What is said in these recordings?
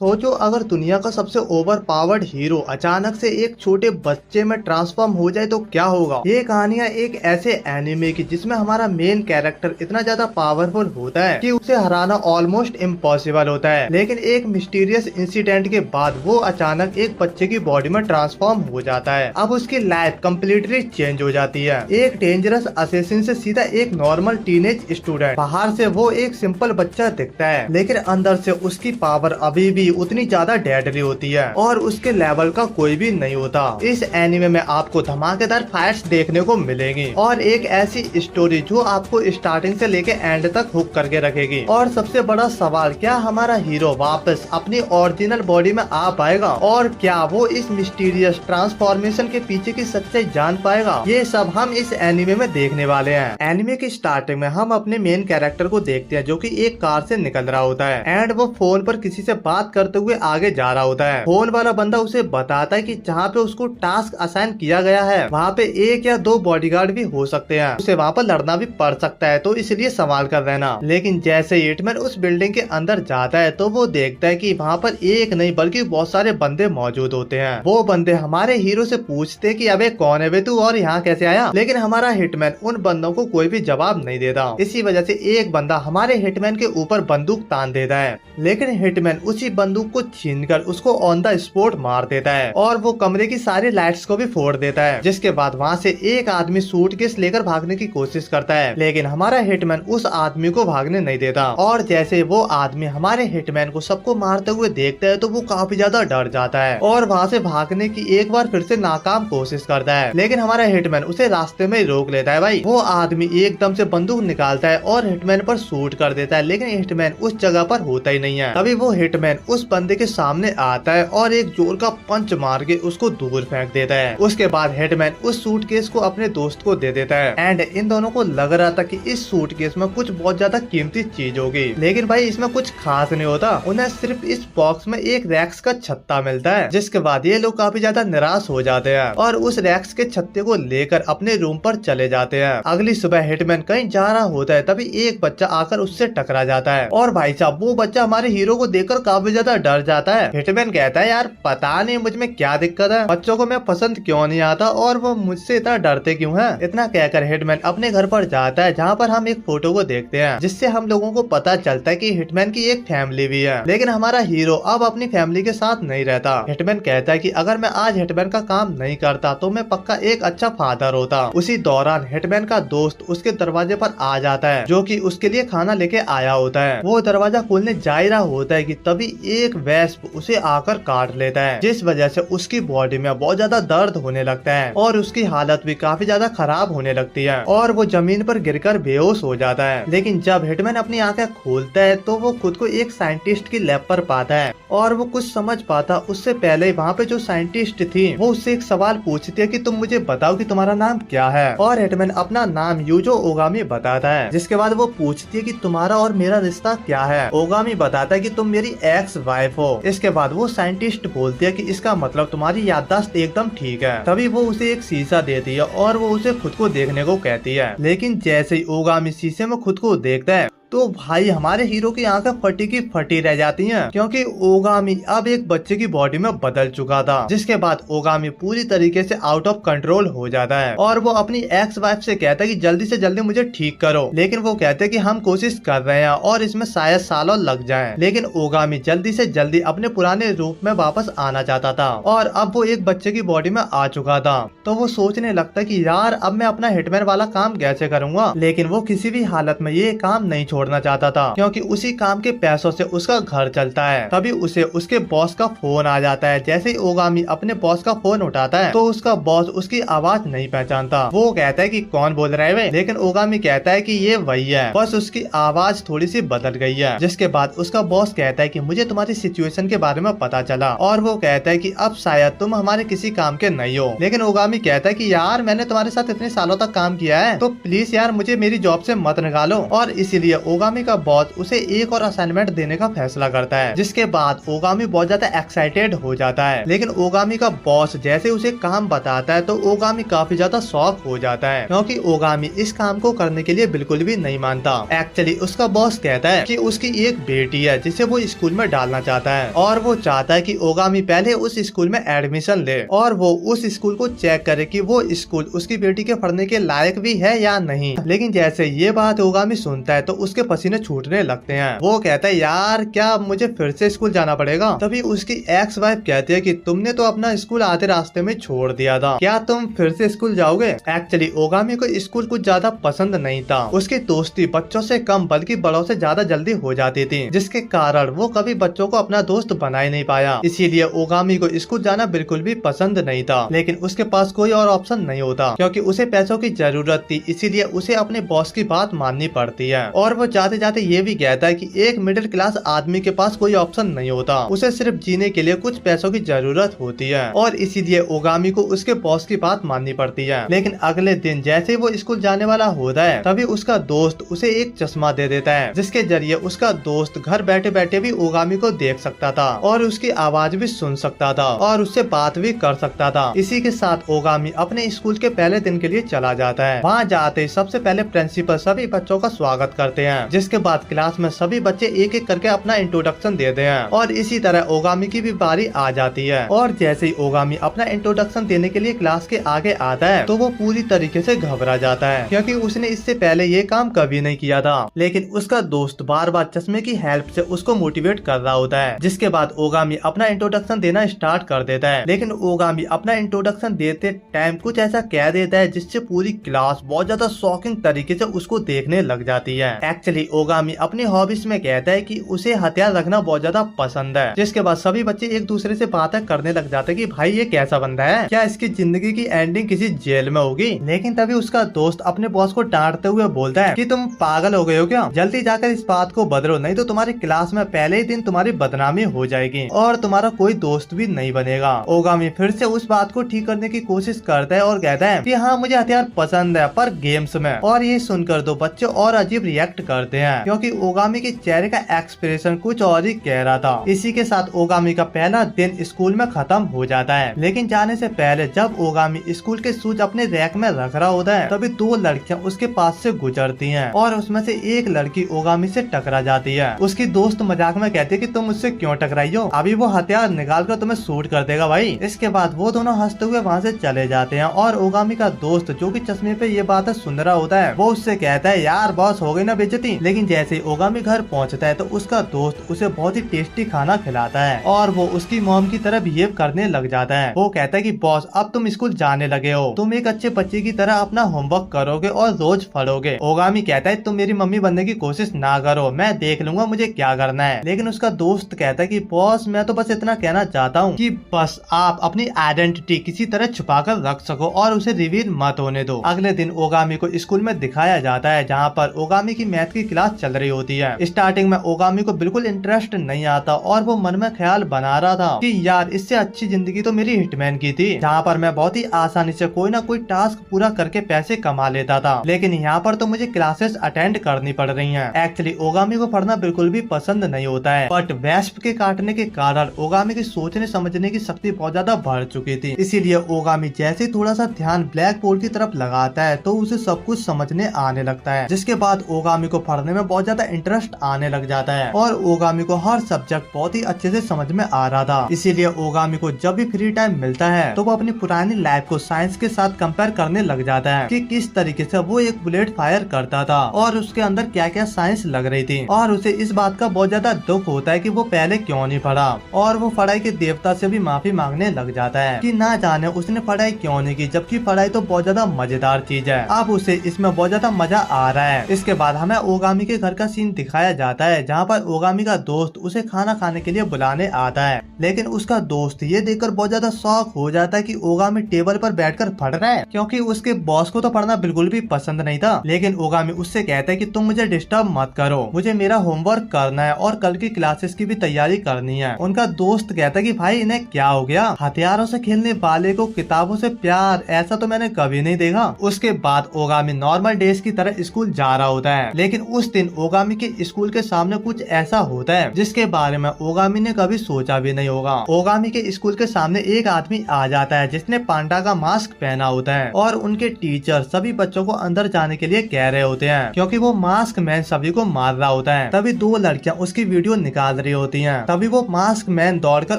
सोचो अगर दुनिया का सबसे ओवर पावर्ड हीरो अचानक से एक छोटे बच्चे में ट्रांसफॉर्म हो जाए तो क्या होगा। ये कहानियां एक ऐसे एनिमे की जिसमें हमारा मेन कैरेक्टर इतना ज्यादा पावरफुल होता है कि उसे हराना ऑलमोस्ट इम्पॉसिबल होता है, लेकिन एक मिस्टीरियस इंसिडेंट के बाद वो अचानक एक बच्चे की बॉडी में ट्रांसफॉर्म हो जाता है। अब उसकी लाइफ कम्प्लीटली चेंज हो जाती है। एक डेंजरस असेसिन से सीधा एक नॉर्मल टीनेज स्टूडेंट। बाहर से वो एक सिंपल बच्चा दिखता है, लेकिन अंदर से उसकी पावर अभी भी उतनी ज्यादा डेडली होती है और उसके लेवल का कोई भी नहीं होता। इस एनिमे में आपको धमाकेदार फाइट्स देखने को मिलेंगी और एक ऐसी स्टोरी जो आपको स्टार्टिंग से लेके एंड तक हुक करके रखेगी। और सबसे बड़ा सवाल, क्या हमारा हीरो वापस अपनी ओरिजिनल बॉडी में आ पाएगा और क्या वो इस मिस्टीरियस ट्रांसफॉर्मेशन के पीछे की सच्चाई जान पाएगा? ये सब हम इस एनिमे में देखने वाले हैं। एनिमे की स्टार्टिंग में हम अपने मेन कैरेक्टर को देखते हैं जो कि एक कार से निकल रहा होता है एंड वो फोन पर किसी से बात करते हुए आगे जा रहा होता है। फोन वाला बंदा उसे बताता है कि जहाँ पे उसको टास्क असाइन किया गया है वहाँ पे एक या दो बॉडीगार्ड भी हो सकते हैं, उसे वहाँ पर लड़ना भी पड़ सकता है, तो इसलिए संभाल कर रहना। लेकिन जैसे हिटमैन उस बिल्डिंग के अंदर जाता है तो वो देखता है कि वहाँ पर एक नहीं बल्कि बहुत सारे बंदे मौजूद होते हैं। वो बंदे हमारे हीरो से पूछते हैं कि अबे कौन है बे तू और यहाँ कैसे आया, लेकिन हमारा हिटमैन उन बंदों को कोई भी जवाब नहीं देता। इसी वजह से एक बंदा हमारे हिटमैन के ऊपर बंदूक तान देता है, लेकिन हिटमैन उसी बंदूक को छीनकर उसको ऑन द स्पॉट मार देता है और वो कमरे की सारी लाइट्स को भी फोड़ देता है। जिसके बाद वहाँ से एक आदमी सूटकेस लेकर भागने की कोशिश करता है, लेकिन हमारा हिटमैन उस आदमी को भागने नहीं देता। और जैसे वो आदमी हमारे हिटमैन को सबको मारते हुए देखता है तो वो काफी ज्यादा डर जाता है और वहाँ से भागने की एक बार फिर से नाकाम कोशिश करता है, लेकिन हमारा हिटमैन उसे रास्ते में रोक लेता है। भाई वो आदमी एकदम से बंदूक निकालता है और हिटमैन पर शूट कर देता है, लेकिन हिटमैन उस जगह पर होता ही नहीं है। तभी वो हिटमैन उस बंदे के सामने आता है और एक जोर का पंच मार के उसको दूर फेंक देता है। उसके बाद हिटमैन उस सूटकेस को अपने दोस्त को दे देता है एंड इन दोनों को लग रहा था कि इस सूटकेस में कुछ बहुत ज्यादा कीमती चीज होगी, लेकिन भाई इसमें कुछ खास नहीं होता। उन्हें सिर्फ इस बॉक्स में एक रैक्स का छत्ता मिलता है, जिसके बाद ये लोग काफी ज्यादा निराश हो जाते हैं और उस रैक्स के छत्ते को लेकर अपने रूम पर चले जाते हैं। अगली सुबह हिटमैन कहीं जा रहा होता है, तभी एक बच्चा आकर उससे टकरा जाता है और भाई साहब वो बच्चा हमारे हीरो को देखकर काफी ज्यादा डर जाता है। हिटमैन कहता है यार पता नहीं मुझ में क्या दिक्कत है, बच्चों को मैं पसंद क्यों नहीं आता और वो मुझसे इतना डरते क्यों हैं। इतना कहकर हिटमैन अपने घर पर जाता है जहाँ पर हम एक फोटो को देखते हैं, जिससे हम लोगों को पता चलता है कि हिटमैन की एक फैमिली भी है, लेकिन हमारा हीरो अब अपनी फैमिली के साथ नहीं रहता। हिटमैन कहता है कि अगर मैं आज हिटमैन का काम नहीं करता तो मैं पक्का एक अच्छा फादर होता। उसी दौरान हिटमैन का दोस्त उसके दरवाजे पर आ जाता है जो कि उसके लिए खाना लेके आया होता है। वो दरवाजा खोलने जा ही रहा होता है कि तभी एक वेस्प उसे आकर काट लेता है, जिस वजह से उसकी बॉडी में बहुत ज्यादा दर्द होने लगता है और उसकी हालत भी काफी ज्यादा खराब होने लगती है और वो जमीन पर गिरकर बेहोश हो जाता है। लेकिन जब हिटमैन अपनी आंखें खोलता है तो वो खुद को एक साइंटिस्ट की लैब पर पाता है और वो कुछ समझ पाता उससे पहले वहाँ पे जो साइंटिस्ट थी वो उससे एक सवाल पूछती है कि तुम मुझे बताओ कि तुम्हारा नाम क्या है, और हिटमैन अपना नाम यूजो ओगामी बताता है। जिसके बाद वो पूछती है कि तुम्हारा और मेरा रिश्ता क्या है। ओगामी बताता है कि तुम मेरी एक्स वाइफ हो। इसके बाद वो साइंटिस्ट बोलती है कि इसका मतलब तुम्हारी याददाश्त एकदम ठीक है। तभी वो उसे एक शीशा देती है और वो उसे खुद को देखने को कहती है, लेकिन जैसे ही ओगामी शीशे में खुद को देखता है तो भाई हमारे हीरो की आंखें फटी की फटी रह जाती हैं, क्योंकि ओगामी अब एक बच्चे की बॉडी में बदल चुका था। जिसके बाद ओगामी पूरी तरीके से आउट ऑफ कंट्रोल हो जाता है और वो अपनी एक्स वाइफ से कहता है कि जल्दी से जल्दी मुझे ठीक करो, लेकिन वो कहते हैं कि हम कोशिश कर रहे हैं और इसमें शायद सालों लग जाएं। लेकिन ओगामी जल्दी से जल्दी अपने पुराने रूप में वापस आना चाहता था और अब वो एक बच्चे की बॉडी में आ चुका था। तो वो सोचने लगता है कि यार अब मैं अपना हिटमैन वाला काम कैसे करूंगा, लेकिन वो किसी भी हालत में ये काम नहीं छोड़ना चाहता था क्योंकि उसी काम के पैसों से उसका घर चलता है। तभी उसे उसके बॉस का फोन आ जाता है। जैसे ही ओगामी अपने बॉस का फोन उठाता है तो उसका बॉस उसकी आवाज नहीं पहचानता। वो कहता है कि कौन बोल रहा है वे, लेकिन ओगामी कहता है कि ये वही है, बस उसकी आवाज थोड़ी सी बदल गई है। जिसके बाद उसका बॉस कहता है कि मुझे तुम्हारी सिचुएशन के बारे में पता चला और वो कहता है कि अब शायद तुम हमारे किसी काम के नहीं हो। लेकिन ओगामी कहता है कि यार मैंने तुम्हारे साथ इतने सालों तक काम किया है तो प्लीज यार मुझे मेरी जॉब से मत निकालो, और इसीलिए ओगामी का बॉस उसे एक और असाइनमेंट देने का फैसला करता है, जिसके बाद ओगामी बहुत ज्यादा एक्साइटेड हो जाता है। लेकिन ओगामी का बॉस जैसे उसे काम बताता है तो ओगामी काफी ज्यादा शॉक हो जाता है, क्योंकि ओगामी इस काम को करने के लिए बिल्कुल भी नहीं मानता। एक्चुअली उसका बॉस कहता है कि उसकी एक बेटी है जिसे वो स्कूल में डालना चाहता है, और वो चाहता है कि ओगामी पहले उस स्कूल में एडमिशन ले और वो उस स्कूल को चेक करे कि वो स्कूल उसकी बेटी के पढ़ने के लायक भी है या नहीं। लेकिन जैसे ये बात ओगामी सुनता है तो उसके पसीने छूटने लगते हैं। वो कहता है यार क्या मुझे फिर से स्कूल जाना पड़ेगा। तभी उसकी एक्स वाइफ कहती है कि तुमने तो अपना स्कूल आधे रास्ते में छोड़ दिया था, क्या तुम फिर से स्कूल जाओगे। एक्चुअली ओगामी को स्कूल कुछ ज्यादा पसंद नहीं था। उसकी दोस्ती बच्चों से कम बल्कि बड़ों से ज्यादा जल्दी हो जाती थी, जिसके कारण वो कभी बच्चों को अपना दोस्त बना ही नहीं पाया। इसीलिए ओगामी को स्कूल जाना बिल्कुल भी पसंद नहीं था। लेकिन उसके पास कोई और ऑप्शन नहीं होता, क्योंकि उसे पैसों की जरूरत थी, इसीलिए उसे अपने बॉस की बात माननी पड़ती है। और वो जाते जाते ये भी कहता है कि एक मिडिल क्लास आदमी के पास कोई ऑप्शन नहीं होता, उसे सिर्फ जीने के लिए कुछ पैसों की जरूरत होती है, और इसीलिए ओगामी को उसके बॉस की बात माननी पड़ती है। लेकिन अगले दिन जैसे वो स्कूल जाने वाला होता है तभी उसका दोस्त उसे एक चश्मा दे देता है, जिसके जरिए उसका दोस्त घर बैठे बैठे भी ओगामी को देख सकता था और उसकी आवाज भी सुन सकता था और उससे बात भी कर सकता था। इसी के साथ ओगामी अपने स्कूल के पहले दिन के लिए चला जाता है। वहाँ जाते ही सबसे पहले प्रिंसिपल सभी बच्चों का स्वागत करते हैं, जिसके बाद क्लास में सभी बच्चे एक एक करके अपना इंट्रोडक्शन देते हैं, और इसी तरह ओगामी की भी बारी आ जाती है। और जैसे ही ओगामी अपना इंट्रोडक्शन देने के लिए क्लास के आगे आता है तो वो पूरी तरीके से घबरा जाता है, क्योंकि उसने इससे पहले ये काम कभी नहीं किया था। लेकिन उसका दोस्त बार बार चश्मे की हेल्प से उसको मोटिवेट कर रहा होता है, जिसके बाद ओगामी अपना इंट्रोडक्शन देना स्टार्ट कर देता है। लेकिन ओगामी अपना इंट्रोडक्शन देते टाइम कुछ ऐसा कह देता है जिससे पूरी क्लास बहुत ज्यादा शॉकिंग तरीके से उसको देखने लग जाती है। एक्चुअली ओगामी अपनी हॉबीज में कहता है कि उसे हथियार रखना बहुत ज्यादा पसंद है, जिसके बाद सभी बच्चे एक दूसरे से बातें करने लग जाते हैं कि भाई ये कैसा बंदा है, क्या इसकी जिंदगी की एंडिंग किसी जेल में होगी। लेकिन तभी उसका दोस्त अपने बॉस को डांटते हुए बोलता है कि तुम पागल हो गए हो क्या, जल्दी जाकर इस बात को बदलो, नहीं तो तुम्हारी क्लास में पहले ही दिन तुम्हारी बदनामी हो जाएगी और तुम्हारा कोई दोस्त भी नहीं बनेगा। ओगामी फिर से उस बात को ठीक करने की कोशिश करता है और कहता है कि हाँ मुझे हथियार पसंद है पर गेम्स में। और ये सुनकर दो बच्चे और अजीब रिएक्ट करते हैं, क्योंकि ओगामी के चेहरे का एक्सप्रेशन कुछ और ही कह रहा था। इसी के साथ ओगामी का पहला दिन स्कूल में खत्म हो जाता है। लेकिन जाने से पहले जब ओगामी स्कूल के शूज अपने रैक में रख रहा होता है तभी दो लड़कियां उसके पास से गुजरती हैं और उसमें से एक लड़की ओगामी से टकरा जाती है। उसकी दोस्त मजाक में कहती है कि तुम मुझसे क्यों टकराई हो, अभी वो हथियार निकाल कर तुम्हें शूट कर देगा भाई। इसके बाद वो दोनों हंसते हुए वहाँ से चले जाते हैं और ओगामी का दोस्त जो कि चश्मे पे ये बातें सुन रहा होता है वो उससे कहता है यार बॉस हो गई ना बेइज्जती। लेकिन जैसे ओगामी घर पहुँचता है तो उसका दोस्त उसे बहुत ही टेस्टी खाना खिलाता है और वो उसकी मॉम की तरह बिहेव करने लग जाता है। वो कहता है कि बॉस अब तुम स्कूल जाने लगे हो, तुम एक अच्छे बच्चे की तरह अपना होमवर्क करोगे और रोज पढ़ोगे। ओगामी कहता है तुम मेरी मम्मी बनने की कोशिश ना करो, मैं देख लूंगा मुझे क्या करना है। लेकिन उसका दोस्त कहता है कि बॉस मैं तो बस इतना कहना चाहता हूँ कि बस आप अपनी आइडेंटिटी किसी तरह छुपा कर रख सको और उसे रिवील मत होने दो। अगले दिन ओगामी को स्कूल में दिखाया जाता है जहाँ पर ओगामी की मैथ की क्लास चल रही होती है। स्टार्टिंग में ओगामी को बिल्कुल इंटरेस्ट नहीं आता और वो मन में ख्याल बना रहा था कि यार इससे अच्छी जिंदगी तो मेरी हिटमैन की थी, जहाँ पर मैं बहुत ही आसानी से कोई ना कोई टास्क पूरा करके पैसे कमा लेता था। लेकिन यहाँ पर तो मुझे क्लासेस अटेंड करनी पड़ रही हैं। एक्चुअली ओगामी को पढ़ना बिल्कुल भी पसंद नहीं होता है, बट वेस्प के काटने के कारण ओगामी की सोचने समझने की शक्ति बहुत ज्यादा बढ़ चुकी थी। इसीलिए ओगामी जैसे थोड़ा सा ध्यान ब्लैक बोर्ड की तरफ लगाता है तो उसे सब कुछ समझने आने लगता है, जिसके बाद ओगामी को पढ़ने में बहुत ज्यादा इंटरेस्ट आने लग जाता है और ओगामी को हर सब्जेक्ट बहुत ही अच्छे से समझ में आ रहा था। इसीलिए ओगामी को जब भी फ्री टाइम मिलता है तो वो अपनी पुरानी लाइफ को साइंस के साथ कंपेयर करने लग जाता है कि किस तरीके से वो एक बुलेट फायर करता था और उसके अंदर क्या क्या साइंस लग रही थी। और उसे इस बात का बहुत ज्यादा दुख होता है कि वो पहले क्यों नहीं पढ़ा और वो पढ़ाई के देवता से भी माफी मांगने लग जाता है कि ना जाने उसने पढ़ाई क्यों नहीं की, जबकि पढ़ाई तो बहुत ज्यादा मजेदार चीज है। अब उसे इसमें बहुत ज्यादा मजा आ रहा है। इसके बाद हमें ओगामी के घर का सीन दिखाया जाता है जहाँ पर ओगामी का दोस्त उसे खाना खाने के लिए बुलाने आता है। लेकिन उसका दोस्त ये देखकर बहुत ज्यादा शॉक हो जाता है कि ओगामी टेबल पर बैठकर पढ़ रहा है, क्योंकि उसके बॉस को तो पढ़ना बिल्कुल भी पसंद नहीं था। लेकिन ओगामी उससे कहता है कि तुम मुझे डिस्टर्ब मत करो, मुझे मेरा होमवर्क करना है और कल की क्लासेस की भी तैयारी करनी है। उनका दोस्त कहता है कि भाई इन्हें क्या हो गया, हथियारों से खेलने वाले को किताबों से प्यार, ऐसा तो मैंने कभी नहीं देखा। उसके बाद ओगामी नॉर्मल डेज की तरह स्कूल जा रहा होता है, लेकिन लेकिन उस दिन ओगामी के स्कूल के सामने कुछ ऐसा होता है जिसके बारे में ओगामी ने कभी सोचा भी नहीं होगा। ओगामी के स्कूल के सामने एक आदमी आ जाता है जिसने पांडा का मास्क पहना होता है और उनके टीचर सभी बच्चों को अंदर जाने के लिए कह रहे होते हैं क्योंकि वो मास्क मैन सभी को मार रहा होता है। तभी दो लड़कियां उसकी वीडियो निकाल रही होती हैं। तभी वो मास्क मैन दौड़कर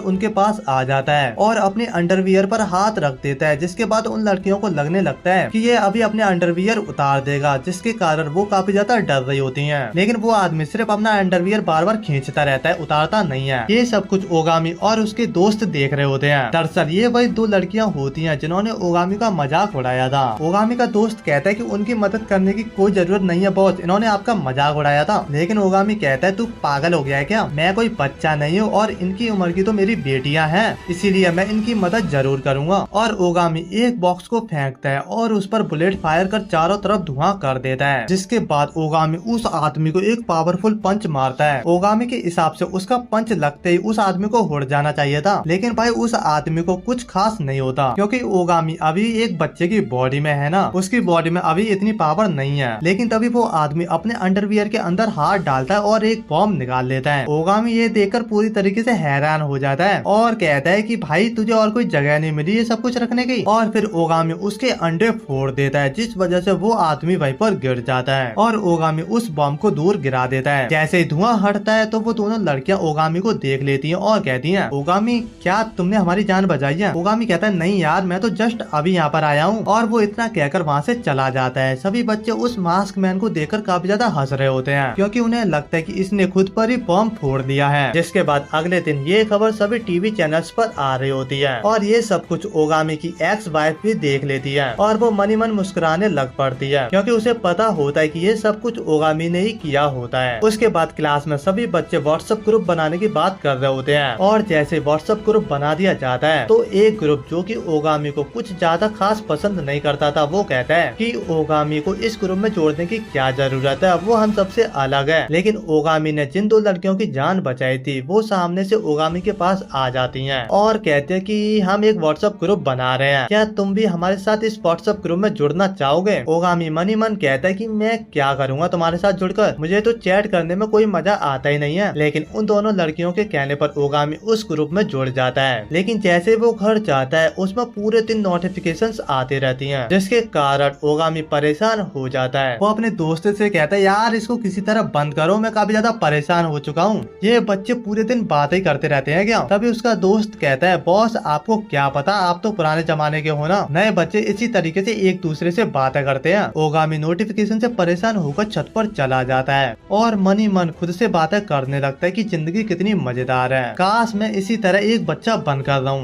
उनके पास आ जाता है और अपने अंडरवियर पर हाथ रख देता है, जिसके बाद उन लड़कियों को लगने लगता है कि ये अभी अपने अंडरवियर उतार देगा, जिसके कारण वो काफी ज्यादा डर रही होती हैं। लेकिन वो आदमी सिर्फ अपना अंडरवियर बार बार खींचता रहता है, उतारता नहीं है। ये सब कुछ ओगामी और उसके दोस्त देख रहे होते हैं। दरअसल ये वही दो लड़कियां होती हैं जिन्होंने ओगामी का मजाक उड़ाया था। ओगामी का दोस्त कहता है कि उनकी मदद करने की कोई जरूरत नहीं है बॉस, इन्होंने आपका मजाक उड़ाया था। लेकिन ओगामी कहता है तू पागल हो गया है क्या, मैं कोई बच्चा नहीं हूँ और इनकी उम्र की तो मेरी बेटियां हैं, इसीलिए मैं इनकी मदद जरूर करूंगा। और ओगामी एक बॉक्स को फेंकता है और उस पर बुलेट फायर कर चारों तरफ धुआं कर देता है, जिसके बाद ओगामी उस आदमी को एक पावरफुल पंच मारता है। ओगामी के हिसाब से उसका पंच लगते ही उस आदमी को उड़ जाना चाहिए था, लेकिन भाई उस आदमी को कुछ खास नहीं होता क्योंकि ओगामी अभी एक बच्चे की बॉडी में है ना, उसकी बॉडी में अभी इतनी पावर नहीं है। लेकिन तभी वो आदमी अपने अंडरवियर के अंदर हाथ डालता है और एक बॉम्ब निकाल लेता है। ओगामी ये देखकर पूरी तरीके से हैरान हो जाता है और कहता है कि भाई तुझे और कोई जगह नहीं मिली ये सब कुछ रखने की। और फिर ओगामी उसके अंडे फोड़ देता है, जिस वजह से वो आदमी वहीं पर गिर जाता है और ओगामी उस बॉम्ब को दूर गिरा देता है। जैसे ही धुआं हटता है तो वो दोनों लड़कियां ओगामी को देख लेती हैं और कहती हैं ओगामी क्या तुमने हमारी जान बचाई है। ओगामी कहता है नहीं यार, मैं तो जस्ट अभी यहाँ पर आया हूँ, और वो इतना कहकर वहाँ से चला जाता है। सभी बच्चे उस मास्क मैन को देखकर काफी ज्यादा हंस रहे होते हैं क्योंकि उन्हें लगता है कि इसने खुद पर ही बॉम्ब फोड़ दिया है। जिसके बाद अगले दिन ये खबर सभी टीवी चैनल्स पर आ रही होती है और ये सब कुछ ओगामी की एक्स वाइफ भी देख लेती है और वो मनी मन मुस्कुराने लग पड़ती है क्योंकि उसे पता होता है कि ये सब कुछ ओगामी ने ही किया होता है। उसके बाद क्लास में सभी बच्चे व्हाट्सएप ग्रुप बनाने की बात कर रहे होते हैं और जैसे व्हाट्सएप ग्रुप बना दिया जाता है तो एक ग्रुप जो कि ओगामी को कुछ ज्यादा खास पसंद नहीं करता था वो कहता है कि ओगामी को इस ग्रुप में जोड़ने की क्या जरूरत है, वो हम सबसे अलग है। लेकिन ओगामी ने जिन दो लड़कियों की जान बचाई थी वो सामने से ओगामी के पास आ जाती हैं और कहते हैं कि हम एक व्हाट्सएप ग्रुप बना रहे हैं, क्या तुम भी हमारे साथ इस व्हाट्सएप ग्रुप में जुड़ना चाहोगे। ओगामी मनी मन कहता है कि मैं क्या करूँगा तुम्हारे साथ जुड़कर, मुझे तो चैट करने में कोई मजा आता ही नहीं है। लेकिन उन दोनों लड़कियों के कहने पर ओगामी उस ग्रुप में जुड़ जाता है। लेकिन जैसे वो घर जाता है उसमें पूरे दिन नोटिफिकेशंस आती रहती हैं, जिसके कारण ओगामी परेशान हो जाता है। वो अपने दोस्त से कहता है यार इसको किसी तरह बंद करो, मैं काफी ज्यादा परेशान हो चुका हूँ, ये बच्चे पूरे दिन बातें करते रहते हैं क्या। तभी उसका दोस्त कहता है बॉस आपको क्या पता, आप तो पुराने जमाने के हो ना, नए बच्चे इसी तरीके से एक दूसरे से बातें करते हैं। ओगामी नोटिफिकेशन से परेशान होकर छत पर चला जाता है और मनी मन खुद से बातें करने लगता है कि जिंदगी कितनी मजेदार है, काश मैं इसी तरह एक बच्चा बनकर रहूं।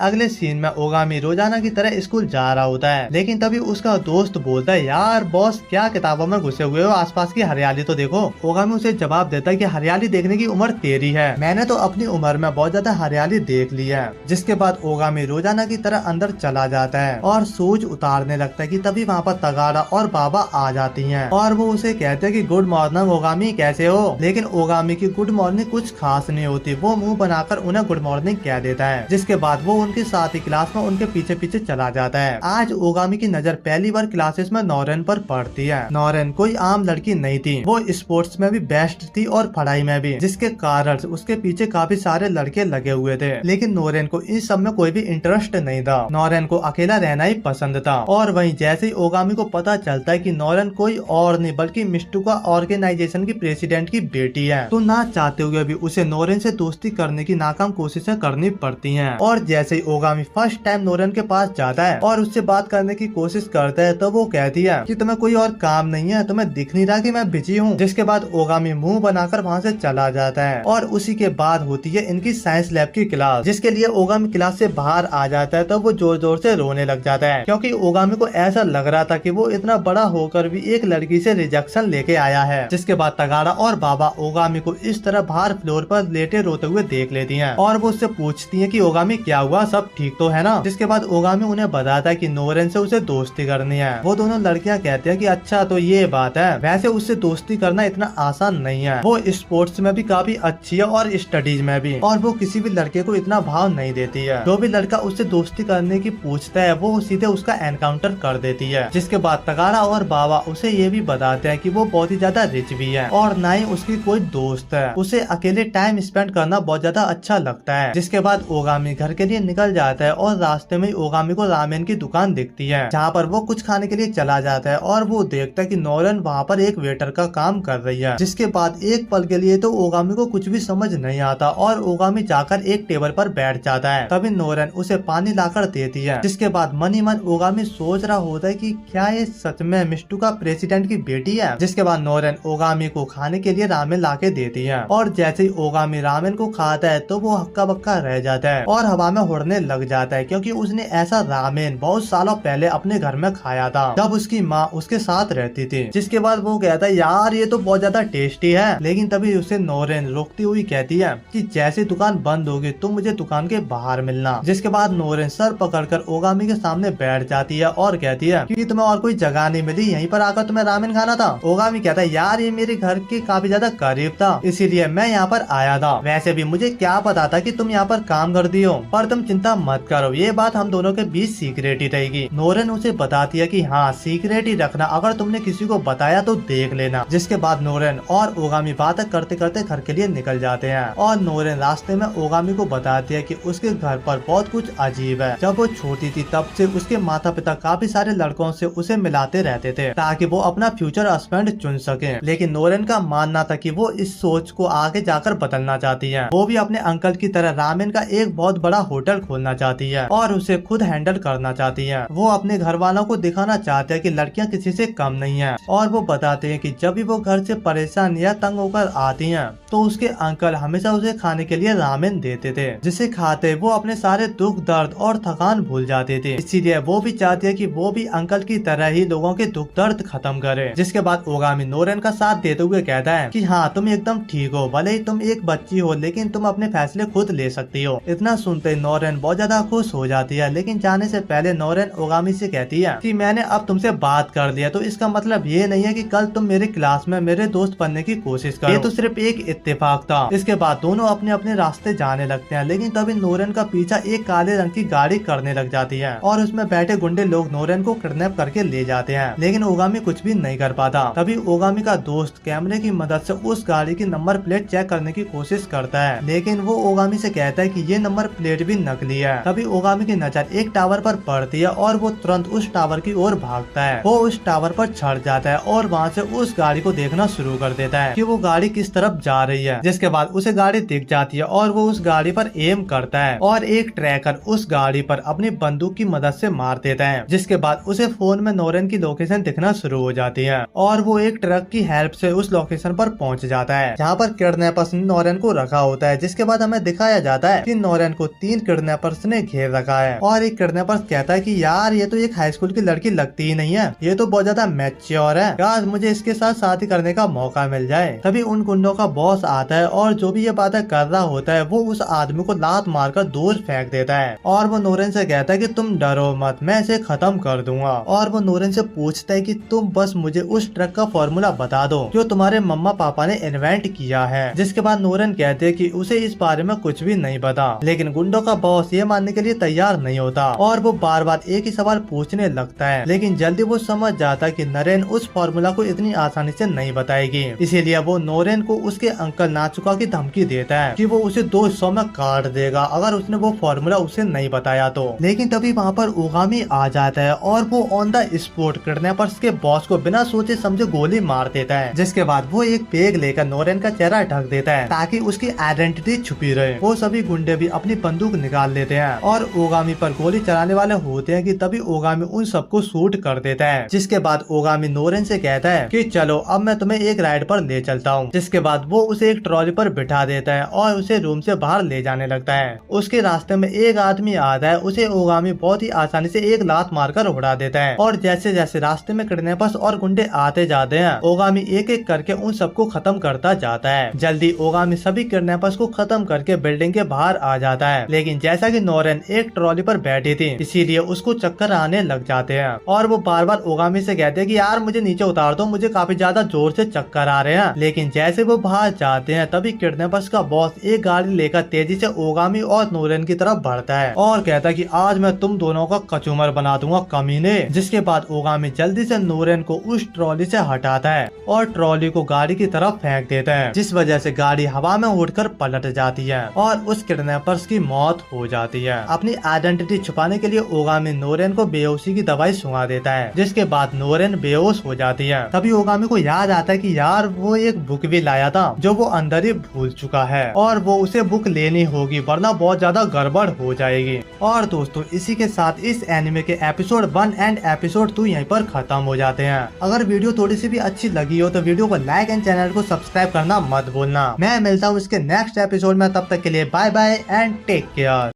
अगले सीन में ओगामी रोजाना की तरह स्कूल जा रहा होता है, लेकिन तभी उसका दोस्त बोलता है यार बॉस क्या किताबों में घुसे हुए हो, आसपास की हरियाली तो देखो। ओगामी उसे जवाब देता है कि हरियाली देखने की उम्र तेरी है, मैंने तो अपनी उम्र में बहुत ज्यादा हरियाली देख ली है। जिसके बाद ओगामी रोजाना की तरह अंदर चला जाता है और शूज उतारने लगता है कि तभी वहाँ पर तगाड़ा और बाबा आ जाती हैं और वो उसे कहते हैं कि गुड मॉर्निंग ओगामी कैसे हो। लेकिन ओगामी की गुड मॉर्निंग कुछ खास नहीं होती, वो मुंह बनाकर उन्हें गुड मॉर्निंग कह देता है। जिसके बाद वो उनके साथ ही क्लास में उनके पीछे पीछे चला जाता है। आज ओगामी की नजर पहली बार क्लासेस में नोरेन पर पड़ती है। नोरेन कोई आम लड़की नहीं थी, वो स्पोर्ट्स में भी बेस्ट थी और पढ़ाई में भी, जिसके कारण उसके पीछे काफी सारे लड़के लगे हुए थे। लेकिन नोरेन को इस सब में कोई भी इंटरेस्ट नहीं था, नोरेन को अकेला रहना ही पसंद था। और वहीं जैसे ही ओगामी को पता चलता है कि नोरेन कोई और नहीं बल्कि मिस्टुका ऑर्गेनाइजेशन की प्रेसिडेंट की बेटी है, तो ना चाहते हुए भी उसे नोरेन से दोस्ती करने की नाकाम कोशिशें करनी पड़ती हैं। और जैसे ही ओगामी फर्स्ट टाइम नोरेन के पास जाता है और उससे बात करने की कोशिश करता है तो वो कहती है कि तुम्हें कोई और काम नहीं है, तुम्हें दिख नहीं रहा कि मैं बिजी हूँ। जिसके बाद ओगामी मुंह बनाकर वहाँ से चला जाता है और उसी के बाद होती है इनकी साइंस लैब की क्लास, जिसके लिए ओगामी क्लास से बाहर आ जाता है तो वो जोर जोर से रोने लग जाता है क्योंकि ओगामी को ऐसा लग रहा था कि वो इतना बड़ा होकर भी एक लड़की से रिजेक्शन लेके आया है। जिसके बाद तगाड़ा और बाबा ओगामी को इस तरह बाहर फ्लोर पर लेटे रोते हुए देख लेती हैं और वो उससे पूछती हैं कि ओगामी क्या हुआ, सब ठीक तो है ना। जिसके बाद ओगामी उन्हें बताता है कि नोरेन से उसे दोस्ती करनी है। वो दोनों लड़कियां कहती हैं कि अच्छा तो ये बात है, वैसे उससे दोस्ती करना इतना आसान नहीं है, वो स्पोर्ट्स में भी काफी अच्छी है और स्टडीज में भी, और वो किसी भी लड़के को इतना भाव नहीं देती है। जो भी लड़का उससे दोस्ती करने की पूछता है वो सीधे उसका एनकाउंटर कर देती है। जिसके बाद तगाड़ा और बाबा उसे ये भी बताते हैं कि वो बहुत ही ज्यादा रिच भी है और ना ही उसकी कोई दोस्त है। उसे अकेले टाइम स्पेंड करना बहुत ज्यादा अच्छा लगता है। जिसके बाद ओगामी घर के लिए निकल जाता है और रास्ते में ओगामी को रामेन की दुकान दिखती है, जहाँ पर वो कुछ खाने के लिए चला जाता है और वो देखता है कि नोरेन वहाँ पर एक वेटर का काम कर रही है। जिसके बाद एक पल के लिए तो ओगामी को कुछ भी समझ नहीं आता और ओगामी जाकर एक टेबल पर बैठ जाता है। तभी नोरेन उसे पानी लाकर देती है। जिसके बाद मन ही मन ओगामी सोच रहा होता है कि क्या ये सच में मिस्टू का प्रेसिडेंट की बेटी है। जिसके बाद नोरेन ओगामी को खाने के लिए रामेन लाके देती है और जैसे ही ओगामी रामेन को खाता है तो वो हक्का बक्का रह जाता है और हवा में उड़ने लग जाता है, क्योंकि उसने ऐसा रामेन बहुत सालों पहले अपने घर में खाया था जब उसकी माँ उसके साथ रहती थी। जिसके बाद वो कहता है यार ये तो बहुत ज्यादा टेस्टी है, लेकिन तभी उसे नोरेन रोकती हुई कहती है कि जैसे दुकान बंद होगी तुम मुझे दुकान के बाहर मिलना। जिसके बाद नोरेन सर पकड़कर ओगामी के सामने बैठ जाती है और कहती है कि तुम्हें और कोई जगह नहीं मिली, यहीं पर आकर तुम्हें रामेन खाना था। ओगामी कहता है यार ये मेरे घर के काफी ज्यादा करीब था, इसीलिए मैं यहाँ पर आया था। वैसे भी मुझे क्या पता था कि तुम यहाँ पर काम करती हो, पर तुम चिंता मत करो, ये बात हम दोनों के बीच सीक्रेट ही रहेगी। नोरेन उसे बताती है कि हाँ सीक्रेट ही रखना, अगर तुमने किसी को बताया तो देख लेना। जिसके बाद नोरेन और ओगामी बातें करते करते घर के लिए निकल जाते हैं और नोरेन रास्ते में ओगामी को बताती है कि उसके घर पर बहुत कुछ अजीब है। जब वो छोटी थी तब से उसके माता पिता काफी सारे लड़कों से उसे मिलाते रहते थे ताकि वो अपना फ्यूचर हस्बैंड चुन सके, लेकिन नोरेन का मानना था कि वो इस सोच को आगे जाकर बदलना चाहती है। वो भी अपने अंकल की तरह रामेन का एक बहुत बड़ा होटल खोलना चाहती है और उसे खुद हैंडल करना चाहती है। वो अपने घर वालों को दिखाना चाहते हैं कि लड़कियां किसी से कम नहीं है और वो बताते हैं कि जब भी वो घर से परेशान या तंग होकर आती हैं तो उसके अंकल हमेशा उसे खाने के लिए रामेन देते थे, जिसे खाते वो अपने सारे दुख दर्द और थकान भूल जाते थे। इसीलिए वो भी चाहती है कि वो भी अंकल की तरह ही लोगों के दुख दर्द खत्म करे। जिसके बाद ओगामी नोरेन का साथ देते हुए कहता है कि हाँ तुम एकदम ठीक हो, भले ही तुम एक बच्ची हो लेकिन तुम अपने फैसले खुद ले सकती हो। इतना सुनते नोरेन बहुत ज्यादा खुश हो जाती है, लेकिन जाने से पहले नोरेन ओगामी से कहती है कि मैंने अब तुमसे बात कर लिया तो इसका मतलब ये नहीं है कि कल तुम मेरी क्लास में मेरे दोस्त बनने की कोशिश करो, ये तो सिर्फ एक इत्तेफाक था। इसके बाद दोनों अपने अपने रास्ते जाने लगते हैं, लेकिन तभी नोरेन का पीछा एक काले रंग की गाड़ी करने लग जाती है और उसमें बैठे गुंडे लोग नोरेन को किडनैप करके ले जाते हैं, लेकिन ओगामी कुछ भी नहीं कर पाता। तभी ओगामी का दोस्त कैमरे की मदद से उस गाड़ी की नंबर प्लेट चेक करने की कोशिश करता है, लेकिन वो ओगामी से कहता है कि ये नंबर प्लेट भी नकली है। तभी ओगामी की नजर एक टावर पर पड़ती है और वो तुरंत उस टावर की ओर भागता है। वो उस टावर पर चढ़ जाता है और वहाँ से उस गाड़ी को देखना शुरू कर देता है कि वो गाड़ी किस तरफ जा रही है। जिसके बाद उसे गाड़ी दिख जाती है और वो उस गाड़ी पर एम करता है और एक ट्रैकर उस गाड़ी पर अपनी बंदूक की मदद से मार देता है। जिसके बाद उसे फोन में नोरेन की लोकेशन दिखना शुरू हो जाती है और वो एक ट्रक की हेल्प से उस लोकेशन पर पहुंच जाता है जहाँ पर किडनैपर्स ने नोरेन को रखा होता है। जिसके बाद हमें दिखाया जाता है कि नोरेन को 3 किडनैपर्स ने घेर रखा है और एक किडनैपर्स कहता है कि यार ये तो एक हाई स्कूल की लड़की लगती ही नहीं है, ये तो बहुत ज्यादा मैच्योर है, काश मुझे इसके साथ शादी करने का मौका मिल जाए। तभी उन गुंडों का बॉस आता है और जो भी ये बातें कर रहा होता है वो उस आदमी को लात मारकर दूर फेंक देता है और वो नोरेन से कहता है कि तुम डरो मत, मैं इसे खत्म कर दूंगा। और वो नोरेन से पूछता है कि तुम बस मुझे उस ट्रक का फॉर्मूला बता दो जो तुम्हारे मम्मा पापा ने इन्वेंट किया है। जिसके बाद नोरेन कहते हैं कि उसे इस बारे में कुछ भी नहीं पता, लेकिन गुंडों का बॉस ये मानने के लिए तैयार नहीं होता और वो बार बार एक ही सवाल पूछने लगता है, लेकिन जल्दी वो समझ जाता है कि नरेन उस फॉर्मूला को इतनी आसानी से नहीं बताएगी। इसीलिए वो नोरेन को उसके अंकल नाचुका की धमकी देता है कि वो उसे 2 हिस्सों में काट देगा अगर उसने वो फॉर्मूला उसे नहीं बताया तो। लेकिन तभी वहाँ पर ओगामी आ जाता है और वो ऑन द स्पॉट किडनैपर्स के बॉस को बिना सोचे समझे गोली मार देता है। जिसके बाद वो एक पेग लेकर नोरेन का चेहरा ढक देता है ताकि उसकी आइडेंटिटी छुपी रहे। वो सभी गुंडे भी अपनी बंदूक निकाल लेते हैं और ओगामी पर गोली चलाने वाले होते हैं कि तभी ओगामी उन सबको शूट कर देता है। जिसके बाद ओगामी नोरेन से कहता है कि चलो अब मैं तुम्हें एक राइड पर ले चलता हूँ। जिसके बाद वो उसे एक ट्रॉली पर बिठा देता है और उसे रूम से बाहर ले जाने लगता है। उसके रास्ते में एक आदमी आता है, उसे ओगामी बहुत ही आसानी से एक लात मारकर उड़ा देता है और जैसे जैसे रास्ते में किडनैपर्स और गुंडे आते जाते हैं ओगामी एक एक करके उन सबको खत्म करता जाता है। जल्दी ओगामी सभी किडनैपर्स को खत्म करके बिल्डिंग के बाहर आ जाता है, लेकिन जैसा कि नोरेन एक ट्रॉली पर बैठी थी इसीलिए उसको चक्कर आने लग जाते हैं और वो बार बार ओगामी से कहते हैं कि यार मुझे नीचे उतार दो, मुझे काफी ज्यादा जोर से चक्कर आ रहे हैं। लेकिन जैसे वो बाहर जाते हैं तभी किडनैपर्स का बॉस एक गाड़ी लेकर तेजी से ओगामी और नोरेन की तरफ बढ़ता है और कहता है कि आज मैं तुम दोनों का कचूमर बना दूंगा कमीने। जिसके बाद ओगामी जल्दी से नोरेन को उस ट्रॉली से हटाता है और ट्रॉली को गाड़ी की तरफ फेंक देता है, जिस वजह से गाड़ी हवा में उड़कर पलट जाती है और उस किडनैपर्स की मौत हो जाती है। अपनी आइडेंटिटी छुपाने के लिए ओगामी नोरेन को बेहोशी की दवाई सुंघा देता है, जिसके बाद नोरेन बेहोश हो जाती है। तभी ओगामी को याद आता है कि यार वो एक बुक भी लाया था जो वो अंदर ही भूल चुका है और वो उसे बुक लेनी होगी वरना बहुत ज्यादा गड़बड़ हो जाएगी। और दोस्तों इसी के साथ इस एनिमे के एपिसोड 1 एंड एपिसोड 2 यहीं पर खत्म हो जाते हैं। अगर वीडियो थोड़ी सी भी अच्छी लगी हो तो वीडियो को लाइक एंड चैनल को सब्सक्राइब करना मत भूलना। मैं मिलता हूँ इसके नेक्स्ट एपिसोड में, तब तक के लिए bye bye and take care.